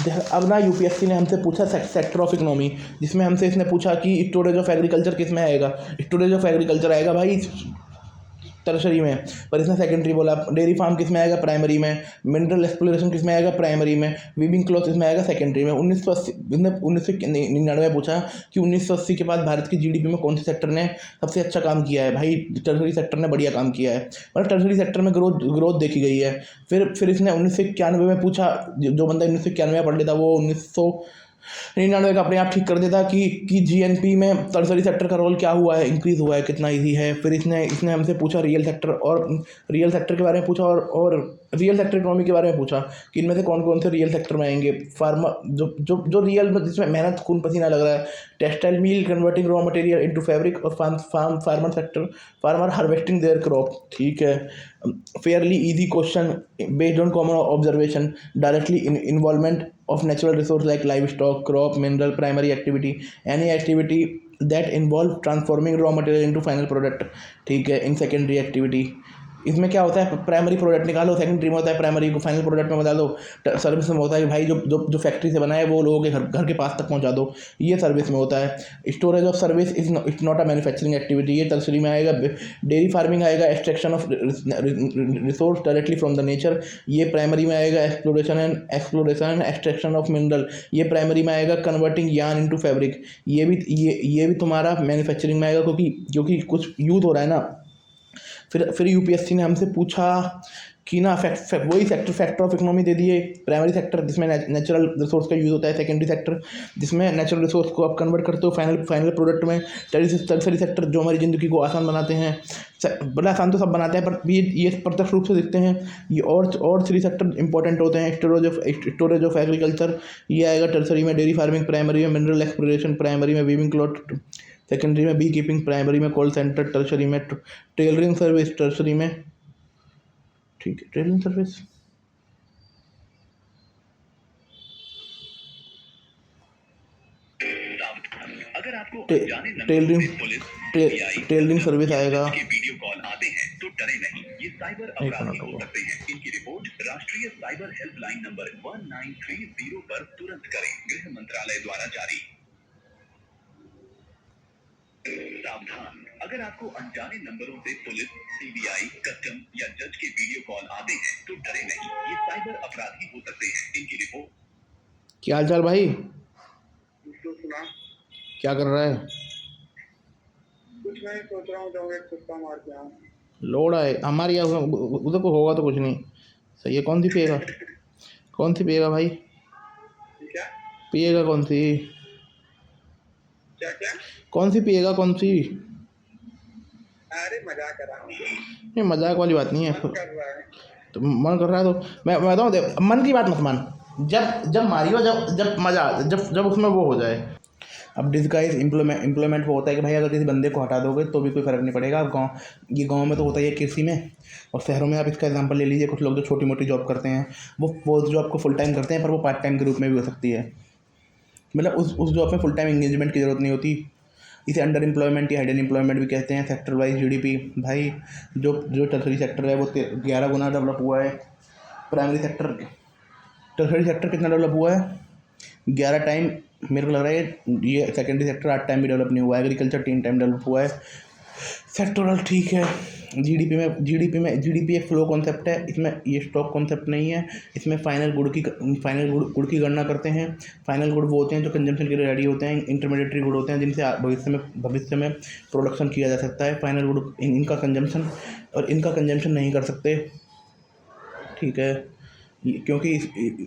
अब ना यूपीएससी ने हमसे पूछा सेक्टर ऑफ इकोनॉमी, जिसमें हमसे इसने पूछा कि स्टोरेज ऑफ एग्रीकल्चर किस में आएगा। स्टोरेज ऑफ एग्रीकल्चर आएगा भाई टर्शरी में, पर इसने सेकेंडरी बोला। डेयरी फार्म किस में आएगा, प्राइमरी में। मिनरल एक्सप्लोरेशन किस में आएगा, प्राइमरी में। वीविंग क्लॉथ इसमें आएगा सेकेंडरी में। 1980 इसने 1999 पूछा कि 1980 के बाद भारत की जीडीपी में कौन से सेक्टर ने सबसे अच्छा काम किया है। भाई टर्शरी सेक्टर ने बढ़िया काम किया है, मतलब टर्शरी सेक्टर में ग्रोथ देखी गई है। फिर इसने 1991 में पूछा, जो बंदा 1991 में पढ़ लेता वो 1999 का अपने आप ठीक कर देता कि जीएनपी में टर्शरी सेक्टर का रोल क्या हुआ है, इंक्रीज हुआ है, कितना ईजी है। फिर इसने हमसे पूछा रियल सेक्टर के बारे में पूछा, और रियल सेक्टर इकोनॉमी के बारे में पूछा कि इनमें से कौन कौन से रियल सेक्टर में आएंगे। फार्मर जो रियल में जिसमें मेहनत खून पसीना लग रहा है, textile mill converting raw material into fabric, और farmer sector farmer harvesting their crop. ठीक है, fairly easy question based on common observation, directly involvement of natural resource like livestock, crop, mineral, primary activity, any activity that involve transforming raw material into final product। ठीक है, in secondary activity इसमें क्या होता है, primary product निकालो, secondary में होता है प्राइमरी को फाइनल प्रोडक्ट में बता दो। सर्विस में होता है कि भाई जो फैक्ट्री से बना है वो लोगों के घर के पास तक पहुंचा दो, ये सर्विस में होता है। Storage of service it's not a manufacturing activity, ये टर्शरी में आएगा। डेयरी फार्मिंग आएगा, extraction of resource directly from the nature, ये प्राइमरी में आएगा। Exploration and extraction of mineral, ये प्राइमरी में आएगा। कन्वर्टिंग यार्न इनटू फैब्रिक, ये भी तुम्हारा मैन्युफैक्चरिंग में आएगा, क्योंकि कुछ यूज हो रहा है ना। फिर यूपीएससी ने हमसे पूछा कि ना वही फैक्टर ऑफ इकोनॉमी दे दिए। प्राइमरी सेक्टर जिसमें नेचुरल रिसोर्स का यूज़ होता है, सेकेंडरी सेक्टर जिसमें नेचुरल रिसोर्स को आप कन्वर्ट करते हो फाइनल प्रोडक्ट में। टर्शरी सेक्टर जो हमारी ज़िंदगी को आसान बनाते हैं, बड़ा आसान तो सब बनाते हैं पर ये प्रत्यक्ष रूप से दिखते हैं। ये और 3 सेक्टर इंपॉर्टेंट होते हैं। स्टोरेज ऑफ एग्रीकल्चर ये आएगा टर्शरी में। डेयरी फार्मिंग प्राइमरी में। मिनरल एक्सप्लोरेशन प्राइमरी में। वीविंग क्लॉथ सेकेंडरी में। बी कीपिंग प्राइमरी में। कॉल सेंटर टर्शरी में। टेलरिंग सर्विस टर्शरी में। ठीक है, टेलरिंग सर्विस अगर आपको टेलरिंग सर्विस आएगा। वीडियो कॉल आते हैं तो डरे नहीं, ये साइबर अपराधी हो सकते हैं। इनकी रिपोर्ट राष्ट्रीय साइबर हेल्पलाइन नंबर 1930 पर तुरंत करें। गृह मंत्रालय द्वारा जारी। सावधान, अगर आपको अनजाने नंबरों से पुलिस, सीबीआई, कस्टम या जज के वीडियो कॉल आते हैं तो डरे नहीं, ये साइबर अपराधी हो सकते हैं। इनकी रिपोर्ट। क्या हाल चाल भाई, सुना? क्या कर रहा है? कुछ नहीं, सोच रहा हूँ जाऊँ एक कुत्ता मार के आऊँ। लोड़ा है हमारी, उधर को होगा तो कुछ नहीं। सही है, कौन सी पिएगा? कौन सी पिएगा भाई? क्या पिएगा कौन सी? क्या क्या? कौन सी पिएगा, कौन सी? अरे मजाक कर रहा हूँ। नहीं, मजाक वाली बात नहीं है। मन कर रहा है तो मन कर रहा है तो मैं बताऊँ, मन की बात मत मान। जब मारियो, जब मजा, जब उसमें वो हो जाए। अब डिस्गाइज इम्प्लॉयमेंट वो होता है कि भाई अगर किसी बंदे को हटा दोगे तो भी कोई फ़र्क नहीं पड़ेगा। अब गाँव में तो होता ही है कृषि में, और शहरों में आप इसका एग्जांपल ले लीजिए। कुछ लोग जो छोटी मोटी जॉब करते हैं वो जॉब को फुल टाइम करते हैं, पर वो पार्ट टाइम के रूप में भी हो सकती है। मतलब उस जॉब में फुल टाइम इंगेजमेंट की ज़रूरत नहीं होती। इसे अंडर एम्प्लॉयमेंट या हिडन एम्प्लॉयमेंट भी कहते हैं। सेक्टर वाइज जीडीपी, भाई जो टर्शरी सेक्टर है वो 11 गुना डेवलप हुआ है। टर्शरी सेक्टर कितना डेवलप हुआ है? 11 टाइम। मेरे को लग रहा है ये सेकेंडरी सेक्टर 8 टाइम भी डेवलप नहीं हुआ है। एग्रीकल्चर 3 टाइम डेवलप हुआ है। सेक्टोरल ठीक है। जीडीपी एक फ्लो कॉन्सेप्ट है, इसमें ये स्टॉक कॉन्सेप्ट नहीं है। इसमें फाइनल गुड की गणना करते हैं। फाइनल गुड वो होते हैं जो कंजम्पशन के लिए रेडी होते हैं। इंटरमीडिएटरी गुड होते हैं जिनसे भविष्य में प्रोडक्शन किया जा सकता है। फाइनल गुड इनका कंजम्पशन नहीं कर सकते। ठीक है, क्योंकि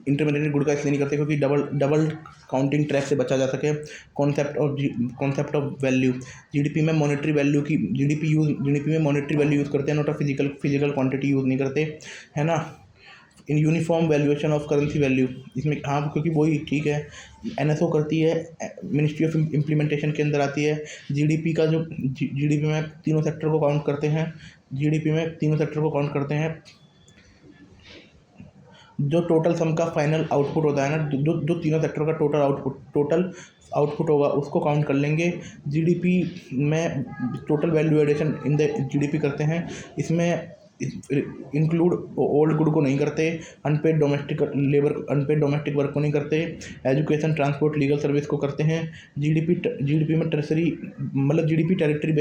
इंटरमीडिएट गुड का इसलिए नहीं करते क्योंकि डबल काउंटिंग ट्रैक से बचा जा सके। कॉन्सेप्ट ऑफ वैल्यू, जीडीपी में मॉनेटरी वैल्यू यूज़ करते हैं, not a physical quantity use नहीं करते, है ना। In uniform valuation of currency value, इसमें हाँ क्योंकि वही ठीक है एनएसओ करती है, मिनिस्ट्री ऑफ इम्प्लीमेंटेशन के अंदर आती है। जीडीपी में तीनों सेक्टर को काउंट करते हैं। जो टोटल सम का फाइनल आउटपुट होता है ना, जो तीनों सेक्टर का टोटल आउटपुट होगा उसको काउंट कर लेंगे। जीडीपी में total value addition in the GDP करते हैं। इसमें इंक्लूड ओल्ड गुड को नहीं करते, अनपेड डोमेस्टिक वर्क को नहीं करते, एजुकेशन, ट्रांसपोर्ट, लीगल सर्विस को करते हैं। जीडीपी में टर्सरी मतलब जीडीपी टेरिटरी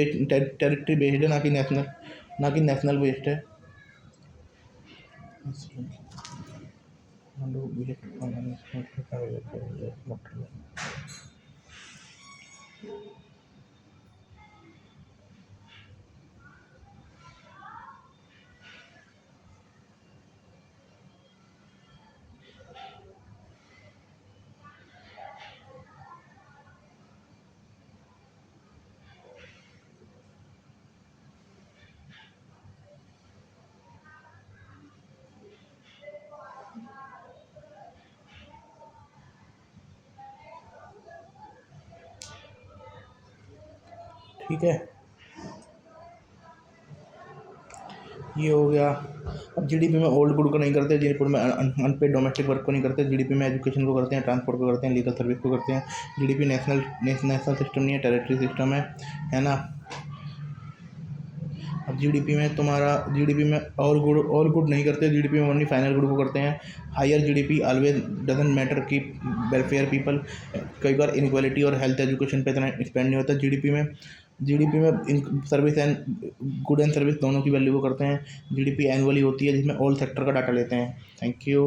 बेस्ड है, ना कि नेशनल बेस्ड है। ठीक है, ये हो गया। अब जीडीपी में ओल्ड गुड को नहीं करते, जीडीपी में अनपेड डोमेस्टिक वर्क को नहीं करते, जीडीपी में एजुकेशन को करते हैं, ट्रांसपोर्ट को करते हैं, लीगल सर्विस को करते हैं। जीडीपी नेशनल सिस्टम नहीं है, टेरिटरी सिस्टम है ना। अब जीडीपी में ऑल गुड नहीं करते, जीडीपी में ओनली फाइनल गुड को करते हैं। Higher GDP always doesn't matter की वेलफेयर पीपल, कई बार इनक्वालिटी और हेल्थ एजुकेशन पे इतना स्पेंड नहीं होता। जीडीपी में service and good and service दोनों की वैल्यू को करते हैं। जीडीपी एनुअली होती है जिसमें ऑल सेक्टर का डाटा लेते हैं। Thank you.